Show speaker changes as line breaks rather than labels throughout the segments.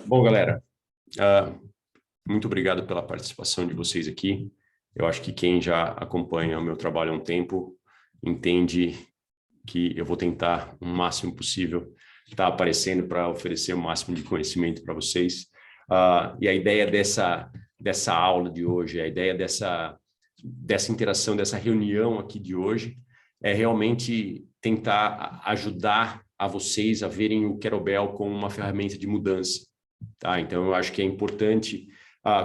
Bom, galera, ah, muito obrigado pela participação de vocês aqui. Eu acho que quem já acompanha o meu trabalho há um tempo entende que eu vou tentar o máximo possível estar aparecendo para oferecer o máximo de conhecimento para vocês. E a ideia dessa aula de hoje, a ideia dessa interação, dessa reunião aqui de hoje, é realmente tentar ajudar a vocês a verem o Kettlebell como uma ferramenta de mudança. Tá? Então, eu acho que é importante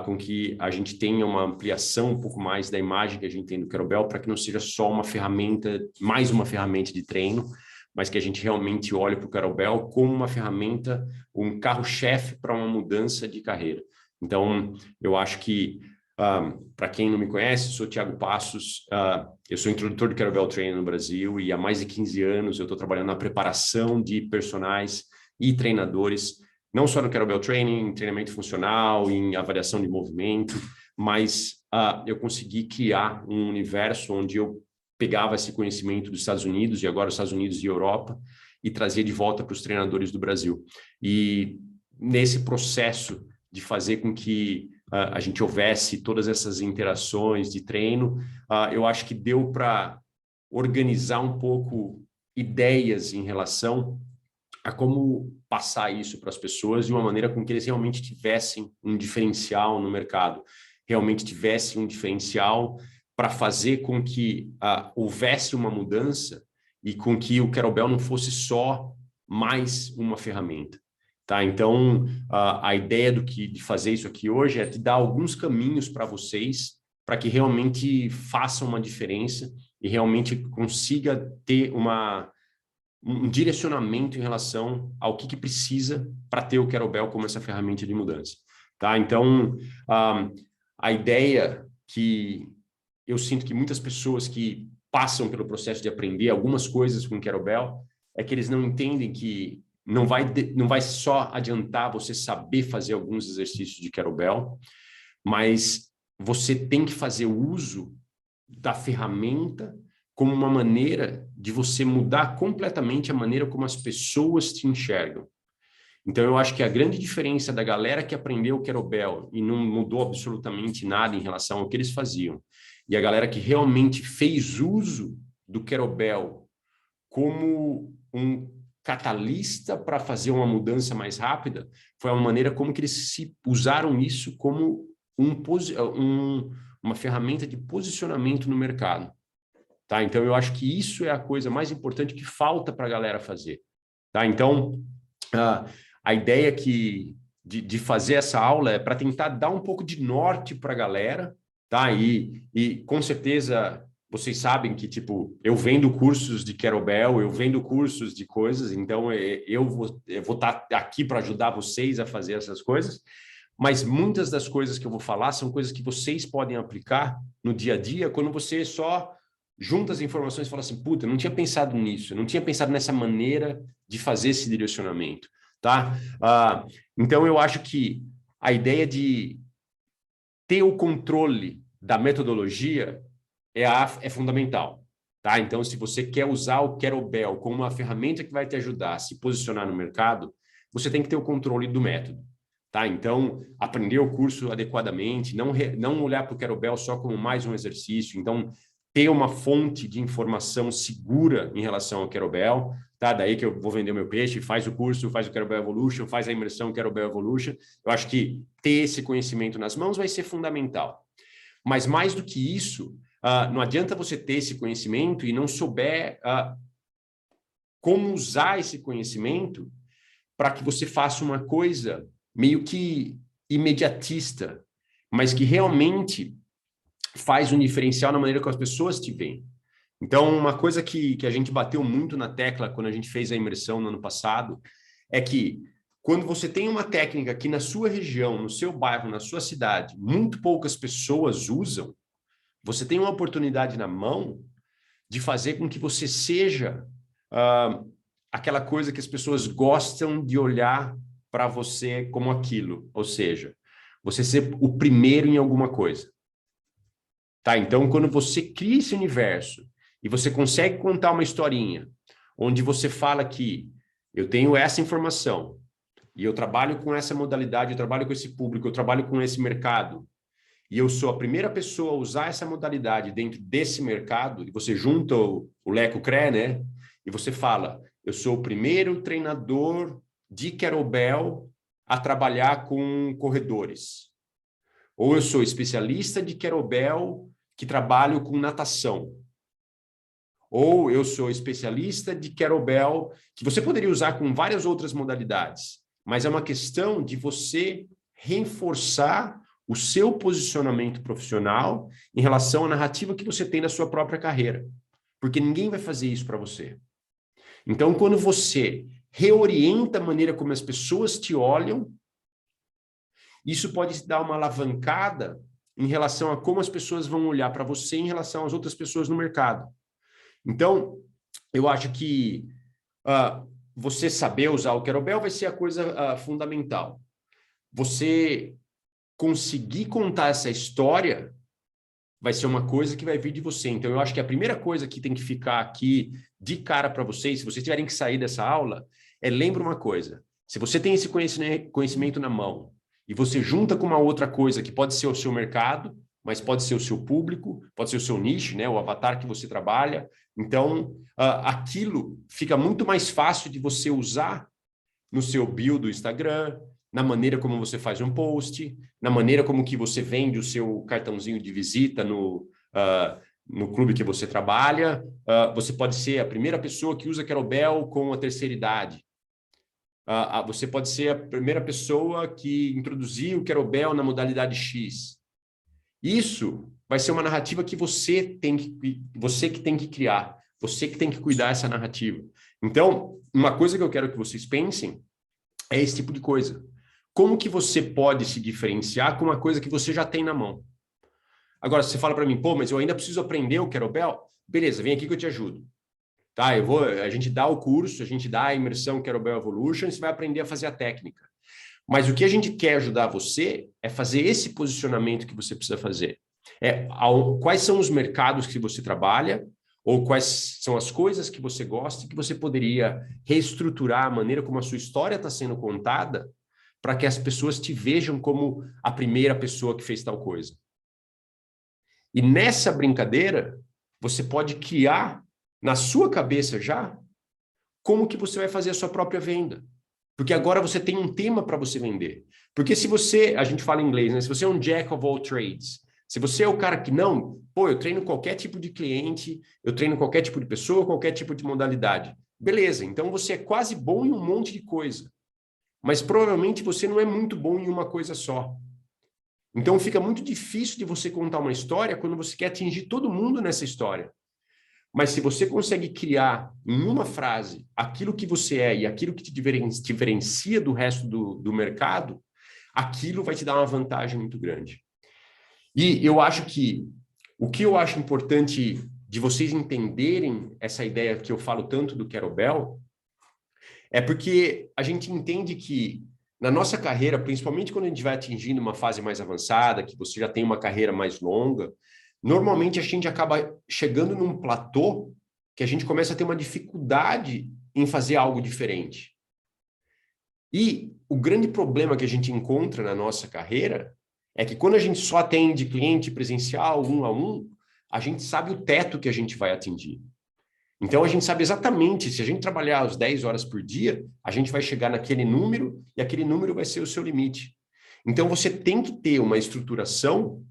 com que a gente tenha uma ampliação um pouco mais da imagem que a gente tem do Kettlebell, para que não seja só uma ferramenta, mais uma ferramenta de treino, mas que a gente realmente olhe para o Kettlebell como uma ferramenta, um carro-chefe para uma mudança de carreira. Então, eu acho que, para quem não me conhece, sou Thiago Passos, eu sou instrutor de Kettlebell Training no Brasil e há mais de 15 anos eu estou trabalhando na preparação de personagens e treinadores, não só no Kettlebell Training, em treinamento funcional, em avaliação de movimento, mas eu consegui criar um universo onde eu pegava esse conhecimento dos Estados Unidos, e agora os Estados Unidos e Europa, e trazia de volta para os treinadores do Brasil. E nesse processo de fazer com que a gente houvesse todas essas interações de treino, eu acho que deu para organizar um pouco ideias em relação a como passar isso para as pessoas de uma maneira com que eles realmente tivessem um diferencial no mercado, realmente tivessem um diferencial para fazer com que houvesse uma mudança e com que o Kettlebell não fosse só mais uma ferramenta. Tá? Então, a ideia de fazer isso aqui hoje é te dar alguns caminhos para vocês, para que realmente façam uma diferença e realmente consiga ter um direcionamento em relação ao que precisa para ter o Kettlebell como essa ferramenta de mudança. Tá? Então, a ideia que eu sinto que muitas pessoas que passam pelo processo de aprender algumas coisas com o Kettlebell é que eles não entendem que não vai só adiantar você saber fazer alguns exercícios de Kettlebell, mas você tem que fazer uso da ferramenta como uma maneira de você mudar completamente a maneira como as pessoas te enxergam. Então, eu acho que a grande diferença da galera que aprendeu o Kettlebell e não mudou absolutamente nada em relação ao que eles faziam, e a galera que realmente fez uso do Kettlebell como um catalista para fazer uma mudança mais rápida, foi a maneira como que eles usaram isso como uma ferramenta de posicionamento no mercado. Tá? Então, eu acho que isso é a coisa mais importante que falta para a galera fazer. Tá? Então, a ideia de fazer essa aula é para tentar dar um pouco de norte para a galera, tá? E com certeza vocês sabem que, tipo, eu vendo cursos de Kettlebell, eu vendo cursos de coisas, então eu vou estar aqui para ajudar vocês a fazer essas coisas, mas muitas das coisas que eu vou falar são coisas que vocês podem aplicar no dia a dia quando você só junta as informações e fala assim, puta, eu não tinha pensado nisso, eu não tinha pensado nessa maneira de fazer esse direcionamento, tá? Então, eu acho que a ideia de ter o controle da metodologia é fundamental, tá? Então, se você quer usar o Kettlebell como uma ferramenta que vai te ajudar a se posicionar no mercado, você tem que ter o controle do método. Tá? Então, aprender o curso adequadamente, não olhar para o Kettlebell só como mais um exercício. Então, ter uma fonte de informação segura em relação ao Kettlebell, tá? Daí que eu vou vender o meu peixe, faz o curso, faz o Kettlebell Evolution, faz a imersão Kettlebell Evolution. Eu acho que ter esse conhecimento nas mãos vai ser fundamental. Mas mais do que isso, não adianta você ter esse conhecimento e não souber como usar esse conhecimento para que você faça uma coisa meio que imediatista, mas que realmente faz um diferencial na maneira como as pessoas te veem. Então, uma coisa que a gente bateu muito na tecla quando a gente fez a imersão no ano passado é que quando você tem uma técnica que na sua região, no seu bairro, na sua cidade, muito poucas pessoas usam, você tem uma oportunidade na mão de fazer com que você seja aquela coisa que as pessoas gostam de olhar para você como aquilo, ou seja, você ser o primeiro em alguma coisa. Tá? Então, quando você cria esse universo e você consegue contar uma historinha onde você fala que eu tenho essa informação e eu trabalho com essa modalidade, eu trabalho com esse público, eu trabalho com esse mercado, e eu sou a primeira pessoa a usar essa modalidade dentro desse mercado, e você junta o Leco-CRE, né? E você fala, eu sou o primeiro treinador de kettlebell a trabalhar com corredores. Ou eu sou especialista de kettlebell que trabalho com natação. Ou eu sou especialista de kettlebell, que você poderia usar com várias outras modalidades. Mas é uma questão de você reforçar o seu posicionamento profissional em relação à narrativa que você tem na sua própria carreira. Porque ninguém vai fazer isso para você. Então, quando você reorienta a maneira como as pessoas te olham, isso pode te dar uma alavancada em relação a como as pessoas vão olhar para você em relação às outras pessoas no mercado. Então, eu acho que você saber usar o kettlebell vai ser a coisa fundamental. Você conseguir contar essa história vai ser uma coisa que vai vir de você. Então, eu acho que a primeira coisa que tem que ficar aqui de cara para vocês, se vocês tiverem que sair dessa aula, lembra uma coisa. Se você tem esse conhecimento na mão e você junta com uma outra coisa que pode ser o seu mercado, mas pode ser o seu público, pode ser o seu nicho, né? O avatar que você trabalha. Então, aquilo fica muito mais fácil de você usar no seu bio do Instagram, na maneira como você faz um post, na maneira como que você vende o seu cartãozinho de visita no clube que você trabalha. Você pode ser a primeira pessoa que usa kettlebell com a terceira idade. Você pode ser a primeira pessoa que introduziu o kettlebell na modalidade X. Isso vai ser uma narrativa que você que tem que criar, você que tem que cuidar dessa narrativa. Então, uma coisa que eu quero que vocês pensem é esse tipo de coisa. Como que você pode se diferenciar com uma coisa que você já tem na mão? Agora, se você fala para mim, pô, mas eu ainda preciso aprender o kettlebell? Beleza, vem aqui que eu te ajudo. Tá, a gente dá o curso, a gente dá a imersão Kettlebell Evolution, e você vai aprender a fazer a técnica. Mas o que a gente quer ajudar você é fazer esse posicionamento que você precisa fazer. Quais são os mercados que você trabalha, ou quais são as coisas que você gosta e que você poderia reestruturar a maneira como a sua história está sendo contada para que as pessoas te vejam como a primeira pessoa que fez tal coisa. E nessa brincadeira, você pode criar na sua cabeça já como que você vai fazer a sua própria venda. Porque agora você tem um tema para você vender. Porque se você, a gente fala em inglês, né? Se você é um jack of all trades, se você é o cara que não, eu treino qualquer tipo de cliente, eu treino qualquer tipo de pessoa, qualquer tipo de modalidade. Beleza, então você é quase bom em um monte de coisa. Mas provavelmente você não é muito bom em uma coisa só. Então fica muito difícil de você contar uma história quando você quer atingir todo mundo nessa história. Mas se você consegue criar em uma frase aquilo que você é e aquilo que te diferencia do resto do mercado, aquilo vai te dar uma vantagem muito grande. E eu acho que o que eu acho importante de vocês entenderem essa ideia que eu falo tanto do kettlebell é porque a gente entende que na nossa carreira, principalmente quando a gente vai atingindo uma fase mais avançada, que você já tem uma carreira mais longa, normalmente a gente acaba chegando num platô que a gente começa a ter uma dificuldade em fazer algo diferente. E o grande problema que a gente encontra na nossa carreira é que quando a gente só atende cliente presencial, 1 a 1, a gente sabe o teto que a gente vai atingir. Então, a gente sabe exatamente, se a gente trabalhar as 10 horas por dia, a gente vai chegar naquele número e aquele número vai ser o seu limite. Então, você tem que ter uma estruturação,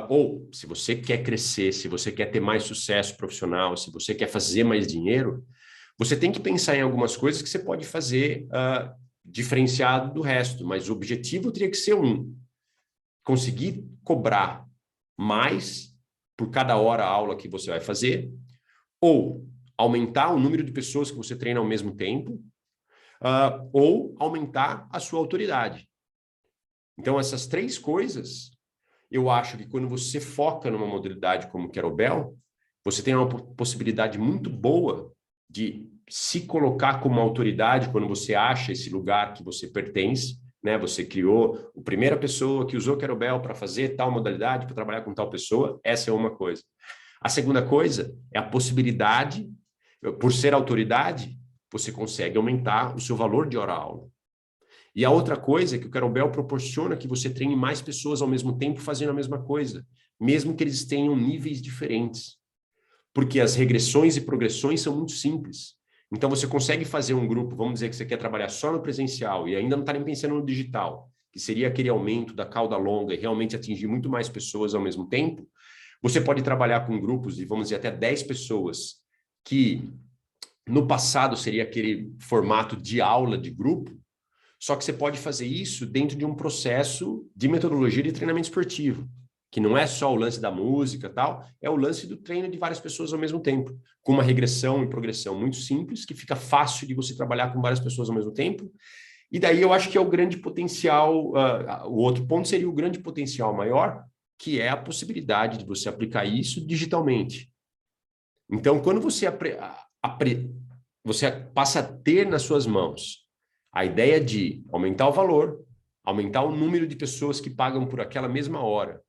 ou se você quer crescer, se você quer ter mais sucesso profissional, se você quer fazer mais dinheiro, você tem que pensar em algumas coisas que você pode fazer diferenciado do resto, mas o objetivo teria que ser conseguir cobrar mais por cada hora aula que você vai fazer, ou aumentar o número de pessoas que você treina ao mesmo tempo, ou aumentar a sua autoridade. Então, essas 3 coisas, eu acho que quando você foca numa modalidade como o kettlebell, você tem uma possibilidade muito boa de se colocar como autoridade quando você acha esse lugar que você pertence, né? Você criou a primeira pessoa que usou kettlebell para fazer tal modalidade, para trabalhar com tal pessoa, essa é uma coisa. A segunda coisa é a possibilidade, por ser autoridade, você consegue aumentar o seu valor de hora-aula. E a outra coisa é que o Kettlebell proporciona que você treine mais pessoas ao mesmo tempo fazendo a mesma coisa, mesmo que eles tenham níveis diferentes. Porque as regressões e progressões são muito simples. Então, você consegue fazer um grupo, vamos dizer que você quer trabalhar só no presencial e ainda não está nem pensando no digital, que seria aquele aumento da cauda longa e realmente atingir muito mais pessoas ao mesmo tempo. Você pode trabalhar com grupos de, vamos dizer, até 10 pessoas, que no passado seria aquele formato de aula de grupo, só que você pode fazer isso dentro de um processo de metodologia de treinamento esportivo, que não é só o lance da música e tal, é o lance do treino de várias pessoas ao mesmo tempo, com uma regressão e progressão muito simples, que fica fácil de você trabalhar com várias pessoas ao mesmo tempo. E daí eu acho que é o grande potencial, o outro ponto seria o grande potencial maior, que é a possibilidade de você aplicar isso digitalmente. Então, quando você passa a ter nas suas mãos a ideia de aumentar o valor, aumentar o número de pessoas que pagam por aquela mesma hora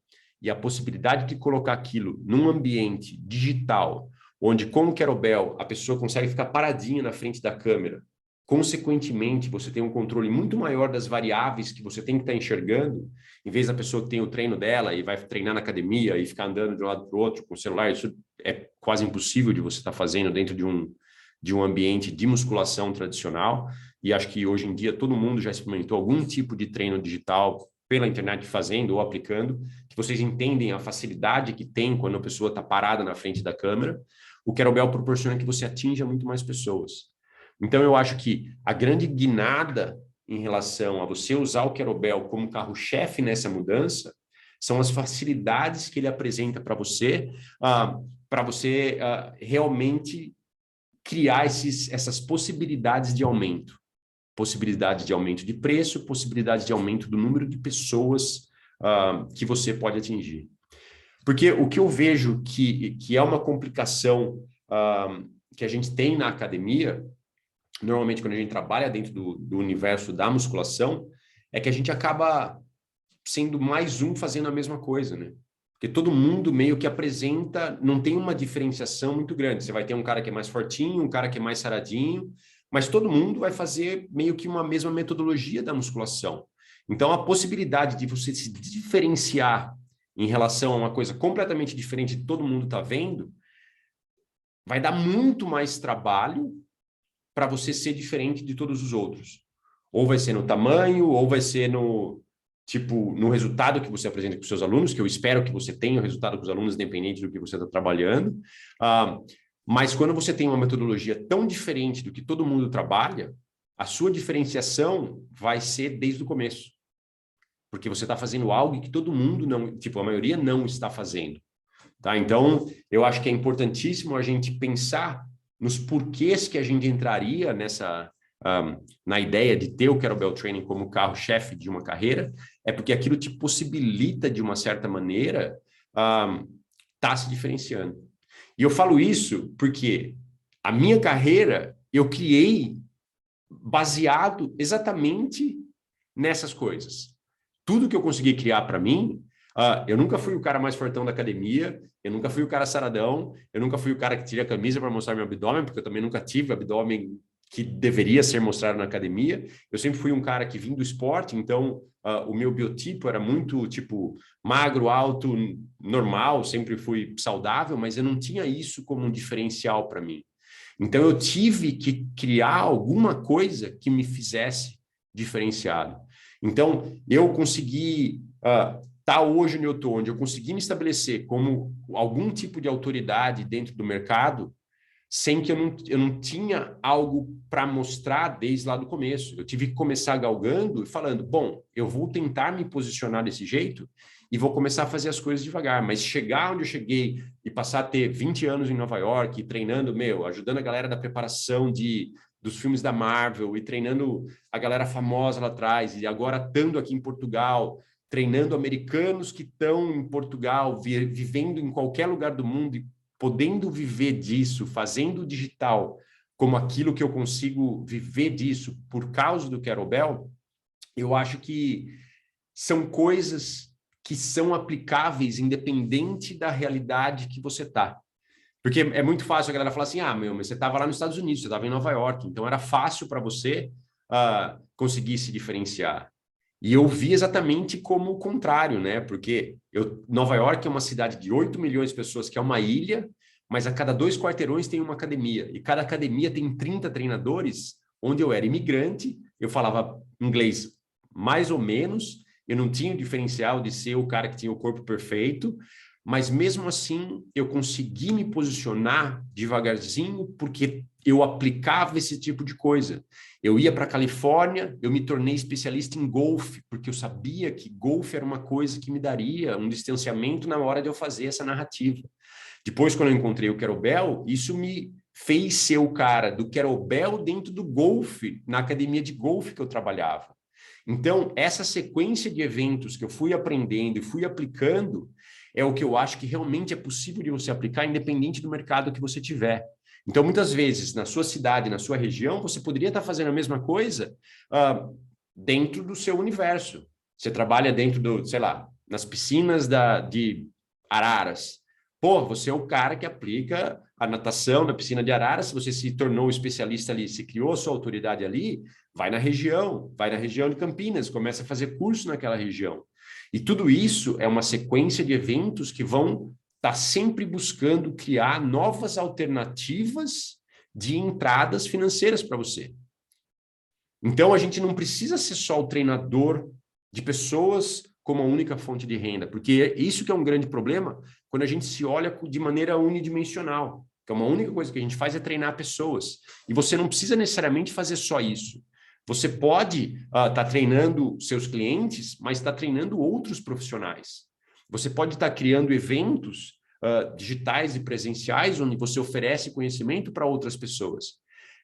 e a possibilidade de colocar aquilo num ambiente digital, onde com o Kettlebell a pessoa consegue ficar paradinha na frente da câmera, consequentemente você tem um controle muito maior das variáveis que você tem que estar enxergando, em vez da pessoa que tem o treino dela e vai treinar na academia e ficar andando de um lado para o outro com o celular, isso é quase impossível de você estar fazendo dentro de um ambiente de musculação tradicional. E acho que hoje em dia todo mundo já experimentou algum tipo de treino digital pela internet fazendo ou aplicando, que vocês entendem a facilidade que tem quando a pessoa está parada na frente da câmera. O Kettlebell proporciona que você atinja muito mais pessoas. Então, eu acho que a grande guinada em relação a você usar o Kettlebell como carro-chefe nessa mudança são as facilidades que ele apresenta para você realmente criar essas possibilidades de aumento. Possibilidade de aumento de preço, possibilidade de aumento do número de pessoas que você pode atingir. Porque o que eu vejo que é uma complicação que a gente tem na academia, normalmente quando a gente trabalha dentro do universo da musculação, é que a gente acaba sendo mais um fazendo a mesma coisa, né? Porque todo mundo meio que apresenta, não tem uma diferenciação muito grande. Você vai ter um cara que é mais fortinho, um cara que é mais saradinho, mas todo mundo vai fazer meio que uma mesma metodologia da musculação. Então, a possibilidade de você se diferenciar em relação a uma coisa completamente diferente que todo mundo está vendo, vai dar muito mais trabalho para você ser diferente de todos os outros. Ou vai ser no tamanho, ou vai ser no resultado que você apresenta com os seus alunos, que eu espero que você tenha o resultado com os alunos, independente do que você está trabalhando. Mas quando você tem uma metodologia tão diferente do que todo mundo trabalha, a sua diferenciação vai ser desde o começo. Porque você está fazendo algo que todo mundo não, a maioria não está fazendo. Tá? Então, eu acho que é importantíssimo a gente pensar nos porquês que a gente entraria na ideia de ter o Kettlebell Training como carro-chefe de uma carreira, é porque aquilo te possibilita, de uma certa maneira, tá se diferenciando. E eu falo isso porque a minha carreira eu criei baseado exatamente nessas coisas. Tudo que eu consegui criar para mim, eu nunca fui o cara mais fortão da academia, eu nunca fui o cara saradão, eu nunca fui o cara que tira a camisa para mostrar meu abdômen, porque eu também nunca tive abdômen que deveria ser mostrado na academia. Eu sempre fui um cara que vim do esporte, então o meu biotipo era muito, magro, alto, normal, sempre fui saudável, mas eu não tinha isso como um diferencial para mim. Então eu tive que criar alguma coisa que me diferenciado. Então eu consegui tá hoje onde eu estou, onde eu consegui me estabelecer como algum tipo de autoridade dentro do mercado, sem que eu não tinha algo para mostrar desde lá do começo. Eu tive que começar galgando e falando, bom, eu vou tentar me posicionar desse jeito e vou começar a fazer as coisas devagar, mas chegar onde eu cheguei e passar a ter 20 anos em Nova York, treinando, ajudando a galera da preparação dos filmes da Marvel e treinando a galera famosa lá atrás, e agora estando aqui em Portugal, treinando americanos que estão em Portugal, vivendo em qualquer lugar do mundo e podendo viver disso, fazendo o digital como aquilo que eu consigo viver disso por causa do Kettlebell, eu acho que são coisas que são aplicáveis independente da realidade que você está. Porque é muito fácil a galera falar assim, mas você estava lá nos Estados Unidos, você estava em Nova York, então era fácil para você conseguir se diferenciar. E eu vi exatamente como o contrário, né? Porque Nova York é uma cidade de 8 milhões de pessoas, que é uma ilha, mas a cada 2 quarteirões tem uma academia. E cada academia tem 30 treinadores, onde eu era imigrante, eu falava inglês mais ou menos, eu não tinha o diferencial de ser o cara que tinha o corpo perfeito, mas mesmo assim eu consegui me posicionar devagarzinho, porque eu aplicava esse tipo de coisa. Eu ia para a Califórnia, eu me tornei especialista em golfe, porque eu sabia que golfe era uma coisa que me daria um distanciamento na hora de eu fazer essa narrativa. Depois, quando eu encontrei o kettlebell, isso me fez ser o cara do kettlebell dentro do golfe, na academia de golfe que eu trabalhava. Então, essa sequência de eventos que eu fui aprendendo e fui aplicando é o que eu acho que realmente é possível de você aplicar, independente do mercado que você tiver. Então, muitas vezes, na sua cidade, na sua região, você poderia estar fazendo a mesma coisa dentro do seu universo. Você trabalha dentro do, sei lá, nas piscinas de Araras. Pô, você é o cara que aplica a natação na piscina de Araras, se você se tornou especialista ali, se criou a sua autoridade ali, vai na região de Campinas, começa a fazer curso naquela região. E tudo isso é uma sequência de eventos que vão estar sempre buscando criar novas alternativas de entradas financeiras para você. Então, a gente não precisa ser só o treinador de pessoas como a única fonte de renda, porque isso que é um grande problema quando a gente se olha de maneira unidimensional. Então, uma única coisa que a gente faz é treinar pessoas. E você não precisa necessariamente fazer só isso. Você pode estar treinando seus clientes, mas estar treinando outros profissionais. Você pode estar criando eventos digitais e presenciais, onde você oferece conhecimento para outras pessoas.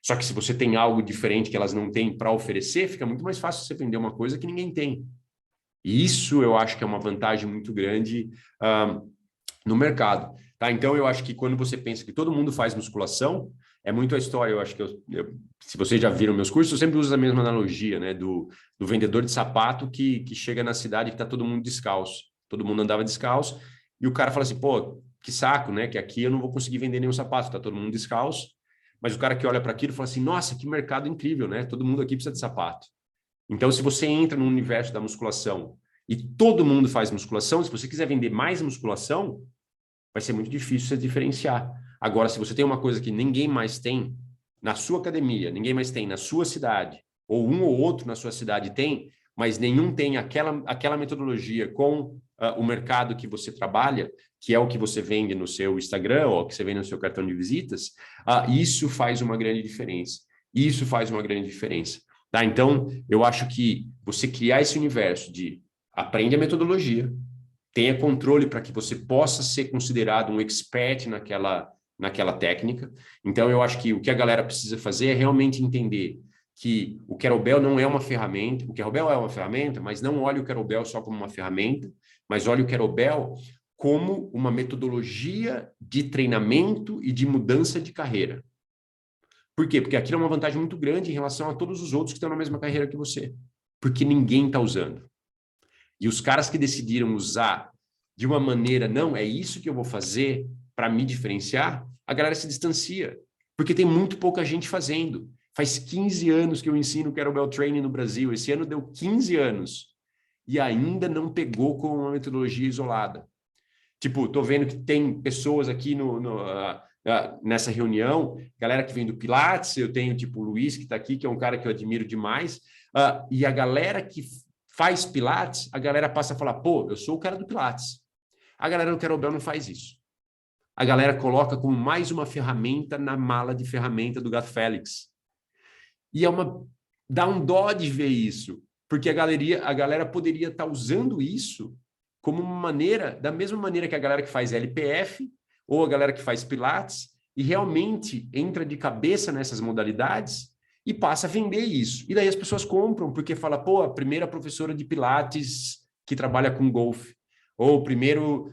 Só que se você tem algo diferente que elas não têm para oferecer, fica muito mais fácil você vender uma coisa que ninguém tem. E isso eu acho que é uma vantagem muito grande no mercado. Tá? Então, eu acho que quando você pensa que todo mundo faz musculação, é muito a história. Eu acho que, se vocês já viram meus cursos, eu sempre uso a mesma analogia, né? Do vendedor de sapato que chega na cidade e está todo mundo descalço. Todo mundo andava descalço. E o cara fala assim, pô, que saco, né? Que aqui eu não vou conseguir vender nenhum sapato, está todo mundo descalço. Mas o cara que olha para aquilo fala assim, nossa, que mercado incrível, né? Todo mundo aqui precisa de sapato. Então, se você entra no universo da musculação e todo mundo faz musculação, se você quiser vender mais musculação, vai ser muito difícil você diferenciar. Agora, se você tem uma coisa que ninguém mais tem na sua academia, ninguém mais tem na sua cidade, ou um ou outro na sua cidade tem, mas nenhum tem aquela metodologia com o mercado que você trabalha, que é o que você vende no seu Instagram ou que você vende no seu cartão de visitas, isso faz uma grande diferença. Isso faz uma grande diferença. Tá? Então, eu acho que você criar esse universo de aprende a metodologia, tenha controle para que você possa ser considerado um expert naquela técnica. Então, eu acho que o que a galera precisa fazer é realmente entender que o kettlebell não é uma ferramenta, o kettlebell é uma ferramenta, mas não olhe o kettlebell só como uma ferramenta, mas olhe o kettlebell como uma metodologia de treinamento e de mudança de carreira. Por quê? Porque aquilo é uma vantagem muito grande em relação a todos os outros que estão na mesma carreira que você. Porque ninguém está usando. E os caras que decidiram usar de uma maneira, não, é isso que eu vou fazer para me diferenciar, a galera se distancia. Porque tem muito pouca gente fazendo. Faz 15 anos que eu ensino kettlebell training no Brasil. Esse ano deu 15 anos. E ainda não pegou com uma metodologia isolada. Tipo, tô vendo que tem pessoas aqui nessa reunião, galera que vem do Pilates, eu tenho tipo o Luiz que está aqui, que é um cara que eu admiro demais, e a galera que faz Pilates, a galera passa a falar, pô, eu sou o cara do Pilates. A galera do kettlebell não faz isso. A galera coloca como mais uma ferramenta na mala de ferramenta do Gato Félix. E dá um dó de ver isso, porque a galera poderia estar usando isso como uma maneira, da mesma maneira que a galera que faz LPF ou a galera que faz Pilates, e realmente entra de cabeça nessas modalidades e passa a vender isso. E daí as pessoas compram, porque fala, pô, a primeira professora de Pilates que trabalha com golfe, ou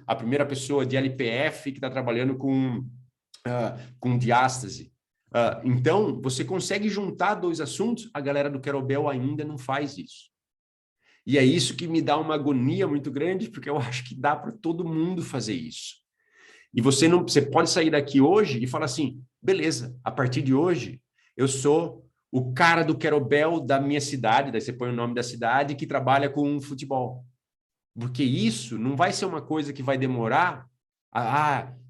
a primeira pessoa de LPF que está trabalhando com diástase. Então, você consegue juntar dois assuntos, a galera do kettlebell ainda não faz isso. E é isso que me dá uma agonia muito grande, porque eu acho que dá para todo mundo fazer isso. E você pode sair daqui hoje e falar assim, beleza, a partir de hoje, eu sou o cara do Querobel da minha cidade, daí você põe o nome da cidade, que trabalha com futebol. Porque isso não vai ser uma coisa que vai demorar.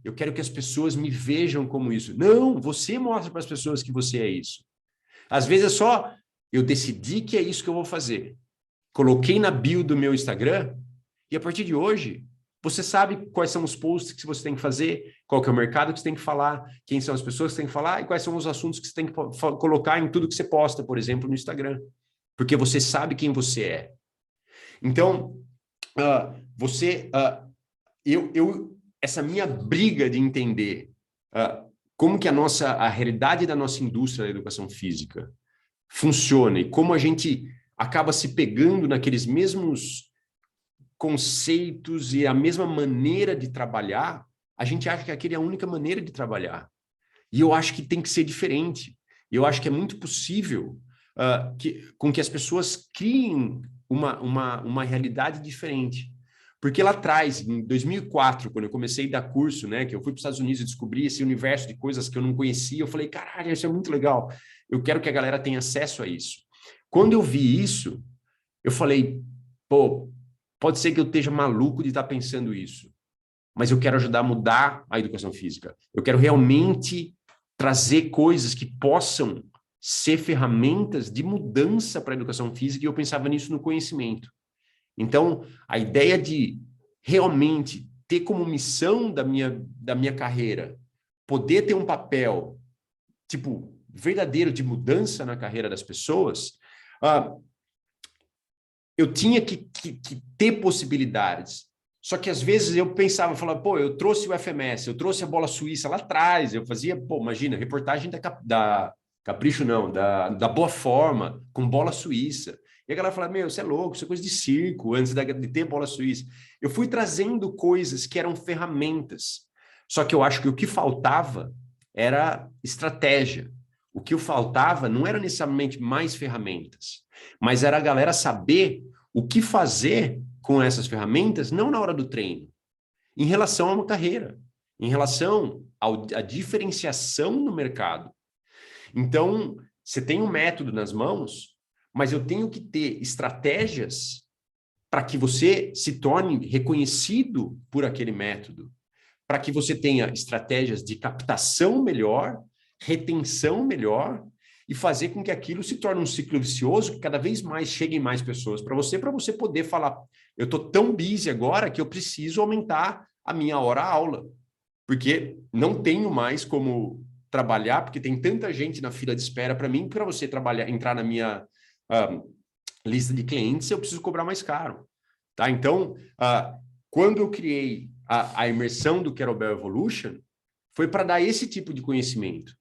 Eu quero que as pessoas me vejam como isso. Não, você mostra para as pessoas que você é isso. Às vezes é só, eu decidi que é isso que eu vou fazer. Coloquei na bio do meu Instagram e a partir de hoje, você sabe quais são os posts que você tem que fazer, qual que é o mercado que você tem que falar, quem são as pessoas que você tem que falar e quais são os assuntos que você tem que colocar em tudo que você posta, por exemplo, no Instagram. Porque você sabe quem você é. Então, essa minha briga de entender como que a realidade da nossa indústria da educação física funciona e como a gente acaba se pegando naqueles mesmos conceitos e a mesma maneira de trabalhar, a gente acha que aquele é a única maneira de trabalhar. E eu acho que tem que ser diferente. Eu acho que é muito possível com que as pessoas criem uma realidade diferente. Porque lá atrás, em 2004, quando eu comecei a dar curso, né, que eu fui para os Estados Unidos e descobri esse universo de coisas que eu não conhecia, eu falei, caralho, isso é muito legal. Eu quero que a galera tenha acesso a isso. Quando eu vi isso, eu falei, pô, pode ser que eu esteja maluco de estar pensando isso, mas eu quero ajudar a mudar a educação física. Eu quero realmente trazer coisas que possam ser ferramentas de mudança para a educação física, e eu pensava nisso no conhecimento. Então, a ideia de realmente ter como missão da minha carreira, poder ter um papel, tipo, verdadeiro de mudança na carreira das pessoas, eu tinha que ter possibilidades. Só que às vezes eu pensava, falava, pô, eu trouxe o FMS, eu trouxe a bola suíça lá atrás, eu fazia, pô, imagina, reportagem da Capricho não, da Boa Forma, com bola suíça. E a galera falava, meu, você é louco, isso é coisa de circo, antes de ter bola suíça. Eu fui trazendo coisas que eram ferramentas. Só que eu acho que o que faltava era estratégia. O que faltava não era necessariamente mais ferramentas, mas era a galera saber o que fazer com essas ferramentas, não na hora do treino, em relação a uma carreira, em relação à diferenciação no mercado. Então, você tem um método nas mãos, mas eu tenho que ter estratégias para que você se torne reconhecido por aquele método, para que você tenha estratégias de captação melhor, retenção melhor e fazer com que aquilo se torne um ciclo vicioso, que cada vez mais cheguem mais pessoas para você poder falar, eu estou tão busy agora que eu preciso aumentar a minha hora-aula, porque não tenho mais como trabalhar, porque tem tanta gente na fila de espera para mim, para você entrar na minha lista de clientes, eu preciso cobrar mais caro. Tá? Então, quando eu criei a imersão do Querobel Evolution, foi para dar esse tipo de conhecimento.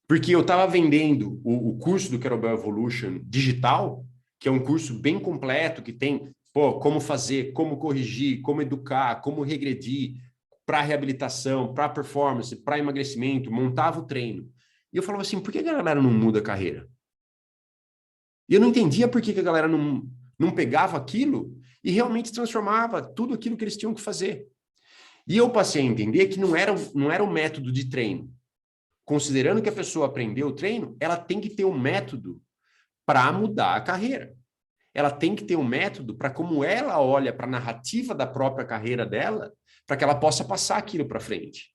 Porque eu estava vendendo o curso do Querobel Evolution digital, que é um curso bem completo, que tem como fazer, como corrigir, como educar, como regredir, para reabilitação, para performance, para emagrecimento, montava o treino. E eu falava assim, por que a galera não muda a carreira? E eu não entendia por que a galera não pegava aquilo e realmente transformava tudo aquilo que eles tinham que fazer. E eu passei a entender que não era um método de treino. Considerando que a pessoa aprendeu o treino, ela tem que ter um método para mudar a carreira. Ela tem que ter um método para como ela olha para a narrativa da própria carreira dela, para que ela possa passar aquilo para frente.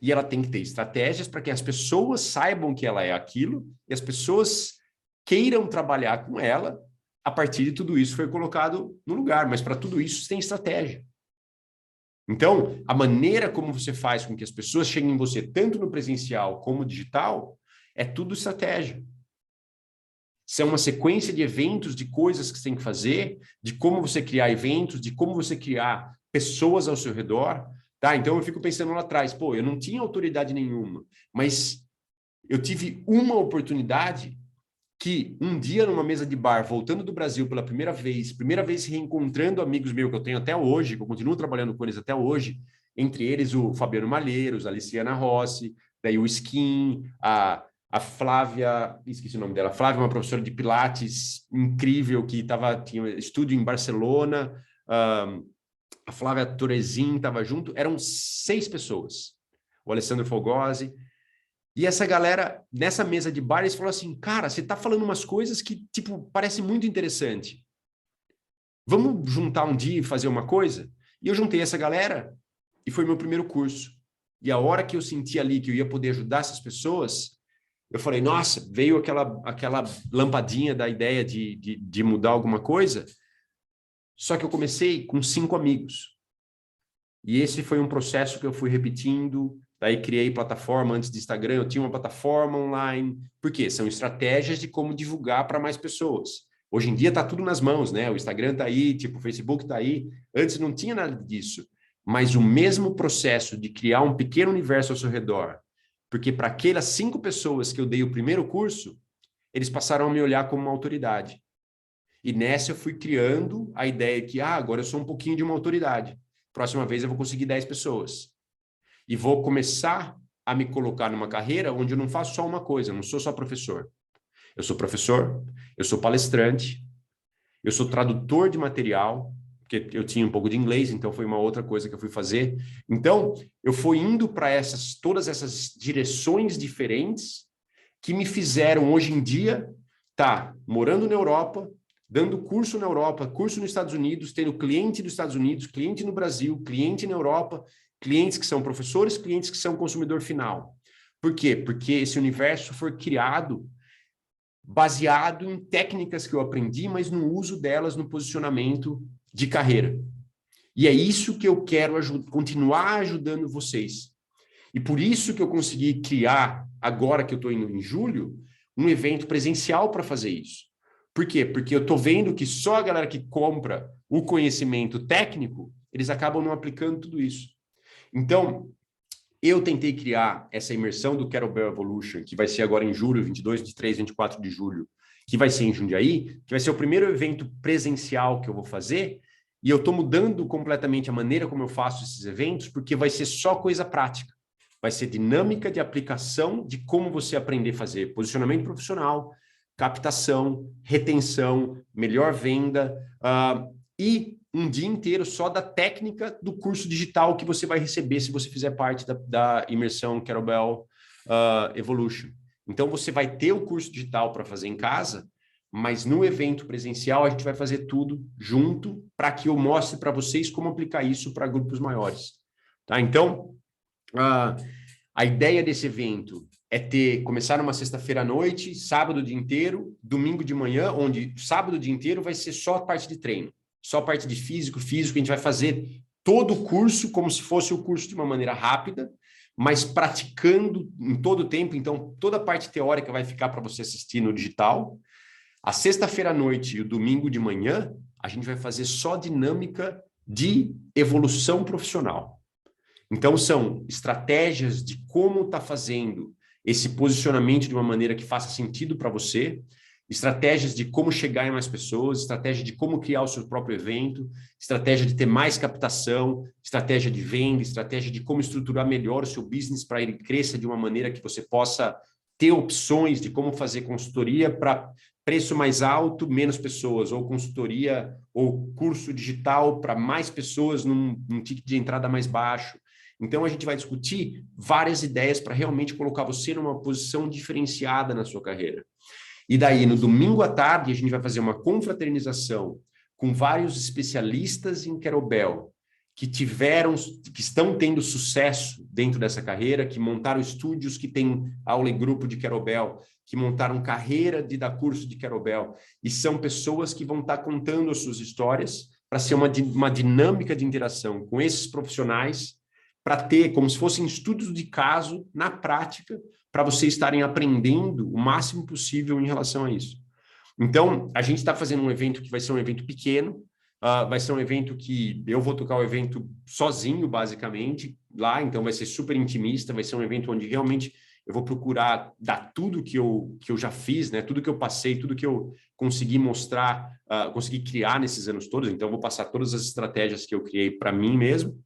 E ela tem que ter estratégias para que as pessoas saibam que ela é aquilo e as pessoas queiram trabalhar com ela. A partir de tudo isso foi colocado no lugar, mas para tudo isso tem estratégia. Então, a maneira como você faz com que as pessoas cheguem em você, tanto no presencial como no digital, é tudo estratégia. São uma sequência de eventos, de coisas que você tem que fazer, de como você criar eventos, de como você criar pessoas ao seu redor. Tá? Então, eu fico pensando lá atrás, pô, eu não tinha autoridade nenhuma, mas eu tive uma oportunidade que um dia numa mesa de bar, voltando do Brasil pela primeira vez reencontrando amigos meus que eu tenho até hoje, que eu continuo trabalhando com eles até hoje, entre eles o Fabiano Malheiros, a Aliciana Rossi, daí o Skin, a Flávia, esqueci o nome dela, a Flávia é uma professora de Pilates incrível que tinha estúdio em Barcelona, a Flávia Torezin estava junto, eram 6 pessoas, o Alessandro Fogosi, E essa galera, nessa mesa de bar, eles falaram assim, cara, você tá falando umas coisas que, tipo, parece muito interessante. Vamos juntar um dia e fazer uma coisa? E eu juntei essa galera e foi meu primeiro curso. E a hora que eu senti ali que eu ia poder ajudar essas pessoas, eu falei, nossa, veio aquela lampadinha da ideia de mudar alguma coisa. Só que eu comecei com 5 amigos. E esse foi um processo que eu fui repetindo. Daí criei plataforma antes de Instagram, eu tinha uma plataforma online. Por quê? São estratégias de como divulgar para mais pessoas. Hoje em dia está tudo nas mãos, né? O Instagram está aí, tipo, o Facebook está aí. Antes não tinha nada disso. Mas o mesmo processo de criar um pequeno universo ao seu redor, porque para aquelas 5 pessoas que eu dei o primeiro curso, eles passaram a me olhar como uma autoridade. E nessa eu fui criando a ideia que, agora eu sou um pouquinho de uma autoridade. Próxima vez eu vou conseguir 10 pessoas. E vou começar a me colocar numa carreira onde eu não faço só uma coisa, eu não sou só professor. Eu sou professor, eu sou palestrante, eu sou tradutor de material, porque eu tinha um pouco de inglês, então foi uma outra coisa que eu fui fazer. Então, eu fui indo para todas essas direções diferentes que me fizeram, hoje em dia, morando na Europa, dando curso na Europa, curso nos Estados Unidos, tendo cliente dos Estados Unidos, cliente no Brasil, cliente na Europa, clientes que são professores, clientes que são consumidor final. Por quê? Porque esse universo foi criado baseado em técnicas que eu aprendi, mas no uso delas no posicionamento de carreira. E é isso que eu quero continuar ajudando vocês. E por isso que eu consegui criar, agora que eu estou indo em julho, um evento presencial para fazer isso. Por quê? Porque eu estou vendo que só a galera que compra o conhecimento técnico, eles acabam não aplicando tudo isso. Então, eu tentei criar essa imersão do Kettlebell Evolution, que vai ser agora em julho, 22, 23, 24 de julho, que vai ser em Jundiaí, que vai ser o primeiro evento presencial que eu vou fazer, e eu estou mudando completamente a maneira como eu faço esses eventos, porque vai ser só coisa prática. Vai ser dinâmica de aplicação de como você aprender a fazer posicionamento profissional, captação, retenção, melhor venda, e um dia inteiro só da técnica do curso digital que você vai receber se você fizer parte da imersão Kettlebell Evolution. Então, você vai ter o curso digital para fazer em casa, mas no evento presencial a gente vai fazer tudo junto para que eu mostre para vocês como aplicar isso para grupos maiores. Tá? Então, a ideia desse evento é começar numa sexta-feira à noite, sábado o dia inteiro, domingo de manhã, onde sábado o dia inteiro vai ser só a parte de treino, só a parte de físico, a gente vai fazer todo o curso como se fosse o curso de uma maneira rápida, mas praticando em todo o tempo, então toda a parte teórica vai ficar para você assistir no digital. A sexta-feira à noite e o domingo de manhã, a gente vai fazer só dinâmica de evolução profissional. Então, são estratégias de como está fazendo esse posicionamento de uma maneira que faça sentido para você, estratégias de como chegar em mais pessoas, estratégia de como criar o seu próprio evento, estratégia de ter mais captação, estratégia de venda, estratégia de como estruturar melhor o seu business para ele cresça de uma maneira que você possa ter opções de como fazer consultoria para preço mais alto, menos pessoas, ou consultoria ou curso digital para mais pessoas num ticket de entrada mais baixo. Então, a gente vai discutir várias ideias para realmente colocar você numa posição diferenciada na sua carreira. E daí, no domingo à tarde, a gente vai fazer uma confraternização com vários especialistas em Kettlebell que estão tendo sucesso dentro dessa carreira, que montaram estúdios que têm aula em grupo de Kettlebell, que montaram carreira de dar curso de Kettlebell, e são pessoas que vão estar contando as suas histórias para ser uma dinâmica de interação com esses profissionais, para ter como se fossem estudos de caso na prática, para vocês estarem aprendendo o máximo possível em relação a isso. Então, a gente está fazendo um evento que vai ser um evento pequeno, vai ser um evento que eu vou tocar o evento sozinho, basicamente, lá, então vai ser super intimista, vai ser um evento onde realmente eu vou procurar dar tudo que eu já fiz, né? Tudo que eu passei, tudo que eu consegui mostrar, consegui criar nesses anos todos, então eu vou passar todas as estratégias que eu criei para mim mesmo.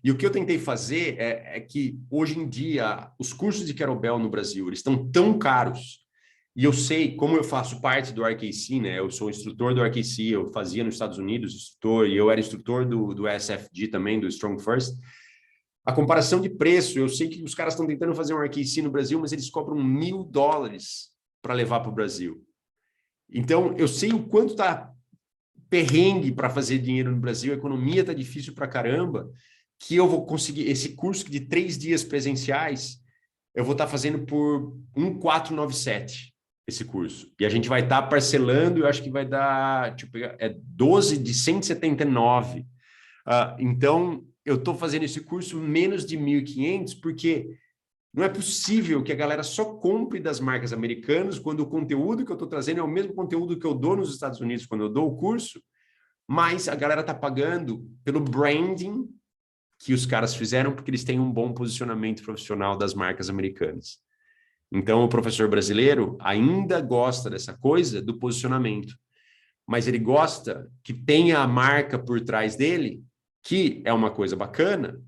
E o que eu tentei fazer é que, hoje em dia, os cursos de Kettlebell no Brasil, eles estão tão caros, e eu sei, como eu faço parte do RKC, né? Eu sou instrutor do RKC, eu fazia nos Estados Unidos instrutor, e eu era instrutor do SFG também, do Strong First. A comparação de preço, eu sei que os caras estão tentando fazer um RQC no Brasil, mas eles cobram $1.000 para levar para o Brasil. Então, eu sei o quanto está perrengue para fazer dinheiro no Brasil, a economia está difícil para caramba, que eu vou conseguir, esse curso de 3 dias presenciais, eu vou estar fazendo por 1.497 esse curso. E a gente vai estar parcelando, eu acho que vai dar, deixa eu pegar, 12 de 179. Então, eu estou fazendo esse curso menos de 1.500, porque não é possível que a galera só compre das marcas americanas quando o conteúdo que eu estou trazendo é o mesmo conteúdo que eu dou nos Estados Unidos quando eu dou o curso, mas a galera está pagando pelo branding que os caras fizeram porque eles têm um bom posicionamento profissional das marcas americanas. Então, o professor brasileiro ainda gosta dessa coisa do posicionamento, mas ele gosta que tenha a marca por trás dele, que é uma coisa bacana,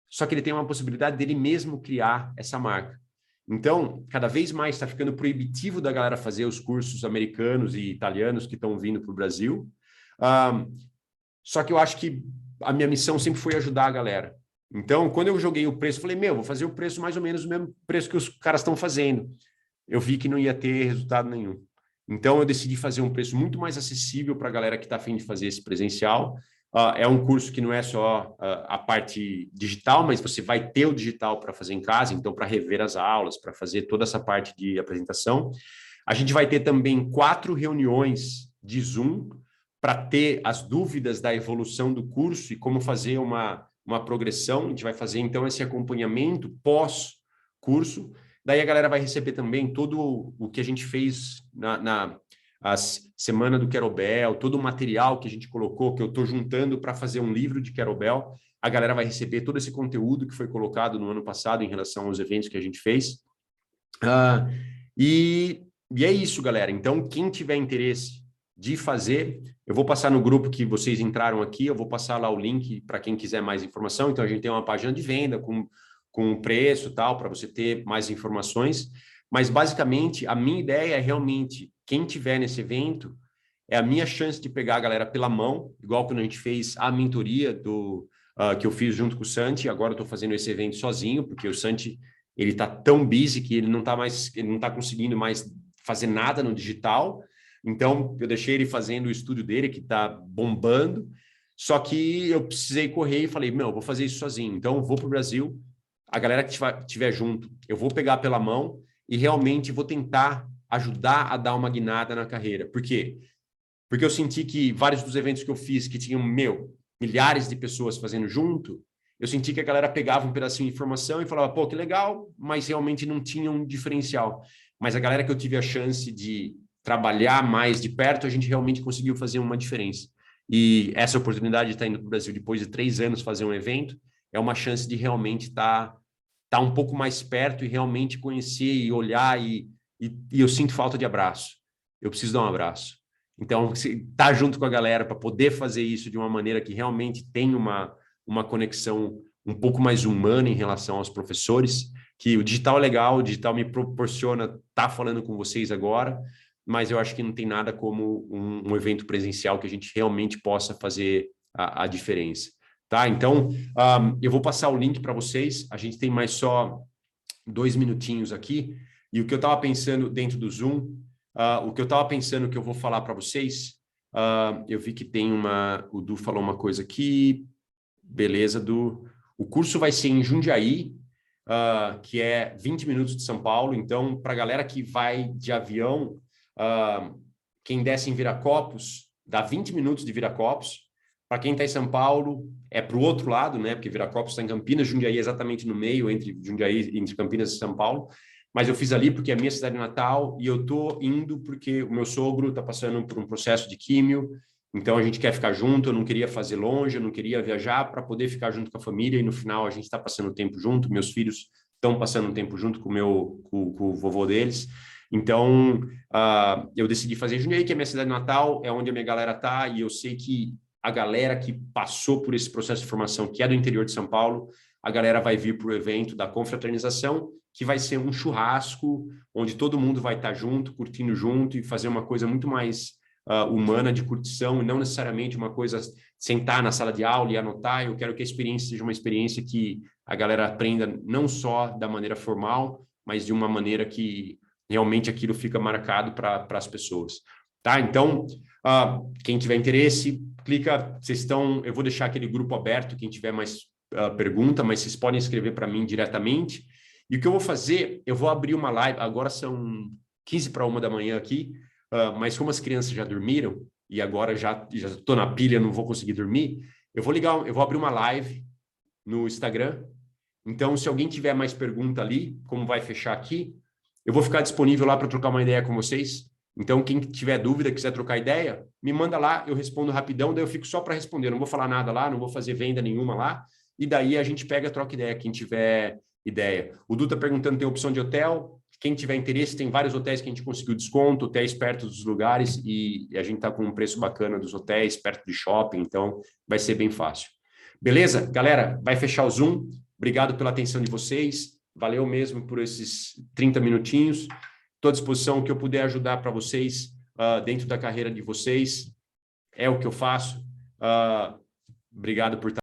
só que ele tem uma possibilidade dele mesmo criar essa marca. Então, cada vez mais está ficando proibitivo da galera fazer os cursos americanos e italianos que estão vindo para o Brasil. Só que eu acho que a minha missão sempre foi ajudar a galera. Então, quando eu joguei o preço, eu falei, vou fazer o preço mais ou menos o mesmo preço que os caras estão fazendo. Eu vi que não ia ter resultado nenhum. Então, eu decidi fazer um preço muito mais acessível para a galera que está a fim de fazer esse presencial. É um curso que não é só a parte digital, mas você vai ter o digital para fazer em casa, então para rever as aulas, para fazer toda essa parte de apresentação. A gente vai ter também 4 reuniões de Zoom para ter as dúvidas da evolução do curso e como fazer uma progressão. A gente vai fazer, então, esse acompanhamento pós-curso. Daí a galera vai receber também todo o que a gente fez as semana do Querobel, todo o material que a gente colocou, que eu estou juntando para fazer um livro de Querobel. A galera vai receber todo esse conteúdo que foi colocado no ano passado em relação aos eventos que a gente fez. E é isso, galera. Então, quem tiver interesse de fazer, eu vou passar no grupo que vocês entraram aqui, eu vou passar lá o link para quem quiser mais informação. Então, a gente tem uma página de venda com o preço e tal, para você ter mais informações. Mas, basicamente, a minha ideia é realmente, quem tiver nesse evento, é a minha chance de pegar a galera pela mão, igual quando a gente fez a mentoria que eu fiz junto com o Santi. Agora eu estou fazendo esse evento sozinho, porque o Santi ele está tão busy que ele não está conseguindo mais fazer nada no digital. Então, eu deixei ele fazendo o estúdio dele, que está bombando, só que eu precisei correr e falei, eu vou fazer isso sozinho. Então, eu vou para o Brasil, a galera que estiver junto, eu vou pegar pela mão e realmente vou tentar ajudar a dar uma guinada na carreira. Por quê? Porque eu senti que vários dos eventos que eu fiz, que tinham, milhares de pessoas fazendo junto, eu senti que a galera pegava um pedacinho de informação e falava, pô, que legal, mas realmente não tinha um diferencial. Mas a galera que eu tive a chance de trabalhar mais de perto, a gente realmente conseguiu fazer uma diferença. E essa oportunidade de estar indo para o Brasil depois de 3 anos fazer um evento, é uma chance de realmente estar um pouco mais perto e realmente conhecer e olhar, e eu sinto falta de abraço. Eu preciso dar um abraço. Então, estar junto com a galera para poder fazer isso de uma maneira que realmente tem uma conexão um pouco mais humana em relação aos professores, que o digital é legal, o digital me proporciona estar falando com vocês agora, mas eu acho que não tem nada como um evento presencial que a gente realmente possa fazer a diferença. Tá? Então, eu vou passar o link para vocês. A gente tem mais só 2 minutinhos aqui. E o que eu estava pensando dentro do Zoom, o que eu estava pensando que eu vou falar para vocês, eu vi que tem o Du falou uma coisa aqui, beleza, Du. O curso vai ser em Jundiaí, que é 20 minutos de São Paulo. Então, para a galera que vai de avião, quem desce em Viracopos, dá 20 minutos de Viracopos. Para quem está em São Paulo, é para o outro lado, né? Porque Viracopos está em Campinas, Jundiaí é exatamente no meio, entre Campinas e São Paulo. Mas eu fiz ali porque é a minha cidade natal e eu estou indo porque o meu sogro está passando por um processo de químio, então a gente quer ficar junto. Eu não queria fazer longe, eu não queria viajar para poder ficar junto com a família, e no final a gente está passando tempo junto, meus filhos estão passando um tempo junto com o vovô deles. Então, eu decidi fazer Jundiaí, que é a minha cidade natal, é onde a minha galera está, e eu sei que a galera que passou por esse processo de formação, que é do interior de São Paulo, a galera vai vir para o evento da confraternização, que vai ser um churrasco, onde todo mundo vai estar junto, curtindo junto, e fazer uma coisa muito mais humana, de curtição, e não necessariamente uma coisa sentar na sala de aula e anotar. Eu quero que a experiência seja uma experiência que a galera aprenda não só da maneira formal, mas de uma maneira que realmente aquilo fica marcado para as pessoas. Tá? Então, quem tiver interesse, clica, eu vou deixar aquele grupo aberto, quem tiver mais pergunta, mas vocês podem escrever para mim diretamente. E o que eu vou fazer, eu vou abrir uma live, agora são 15 para 1 da manhã aqui, mas como as crianças já dormiram, e agora já estou na pilha, não vou conseguir dormir, eu vou abrir uma live no Instagram. Então, se alguém tiver mais pergunta ali, como vai fechar aqui, eu vou ficar disponível lá para trocar uma ideia com vocês. Então, quem tiver dúvida, quiser trocar ideia, me manda lá, eu respondo rapidão, daí eu fico só para responder, não vou falar nada lá, não vou fazer venda nenhuma lá, e daí a gente pega, troca ideia, quem tiver ideia. O Du está perguntando, tem opção de hotel? Quem tiver interesse, tem vários hotéis que a gente conseguiu desconto, hotéis perto dos lugares, e a gente está com um preço bacana dos hotéis, perto de shopping, então vai ser bem fácil. Beleza? Galera, vai fechar o Zoom. Obrigado pela atenção de vocês. Valeu mesmo por esses 30 minutinhos. Estou à disposição, o que eu puder ajudar para vocês dentro da carreira de vocês. É o que eu faço. Obrigado por estar